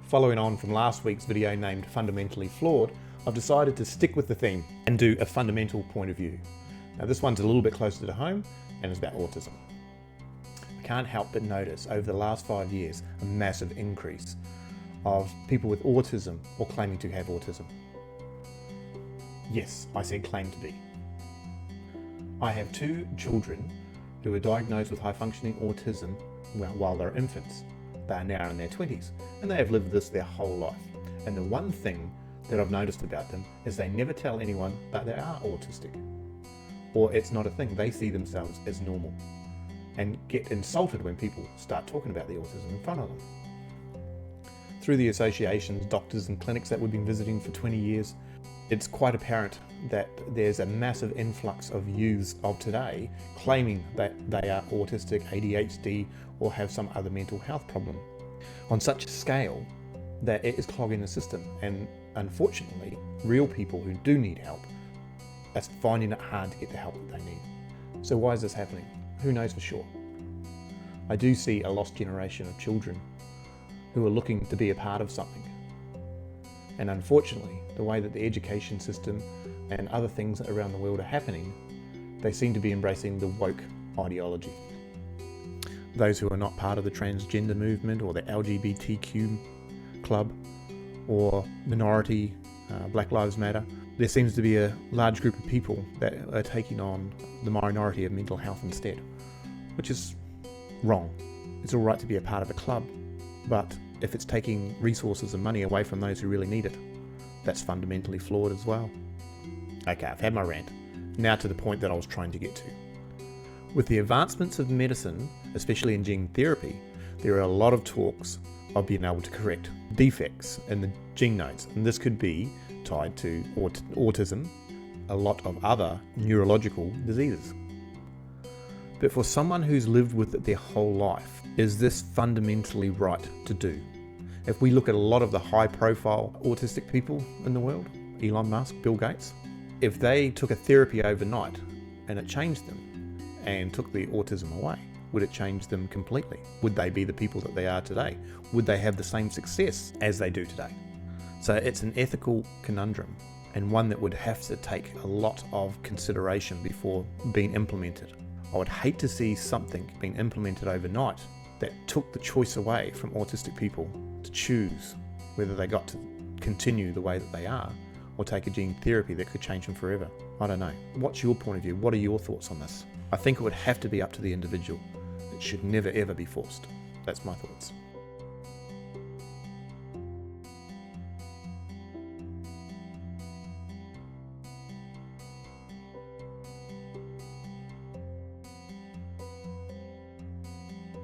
Following on from last week's video named Fundamentally Flawed, I've decided to stick with the theme and do a fundamental point of view. Now this one's a little bit closer to home and it's about autism. I can't help but notice over the last 5 years a massive increase of people with autism or claiming to have autism. Yes, I said claim to be. I have 2 children who were diagnosed with high-functioning autism while they're infants. They are now in their 20s and they have lived this their whole life. And the one thing that I've noticed about them is they never tell anyone that they are autistic, or it's not a thing. They see themselves as normal and get insulted when people start talking about the autism in front of them. Through the associations, doctors and clinics that we've been visiting for 20 years, it's quite apparent that there's a massive influx of youths of today claiming that they are autistic, ADHD, or have some other mental health problem on such a scale that it is clogging the system. And unfortunately, real people who do need help are finding it hard to get the help that they need. So why is this happening? Who knows for sure? I do see a lost generation of children who are looking to be a part of something. And unfortunately, the way that the education system and other things around the world are happening, they seem to be embracing the woke ideology. Those who are not part of the transgender movement or the LGBTQ club or minority, Black Lives Matter, there seems to be a large group of people that are taking on the minority of mental health instead, which is wrong. It's all right to be a part of a club, but if it's taking resources and money away from those who really need it, that's fundamentally flawed as well. Okay, I've had my rant. Now to the point that I was trying to get to. With the advancements of medicine, especially in gene therapy, there are a lot of talks of being able to correct defects in the gene nodes, and this could be tied to autism, a lot of other neurological diseases. But for someone who's lived with it their whole life, is this fundamentally right to do? If we look at a lot of the high-profile autistic people in the world, Elon Musk, Bill Gates, if they took a therapy overnight and it changed them and took the autism away, would it change them completely? Would they be the people that they are today? Would they have the same success as they do today? So it's an ethical conundrum, and one that would have to take a lot of consideration before being implemented. I would hate to see something being implemented overnight that took the choice away from autistic people to choose whether they got to continue the way that they are or take a gene therapy that could change them forever. I don't know. What's your point of view? What are your thoughts on this? I think it would have to be up to the individual. It should never ever be forced. That's my thoughts.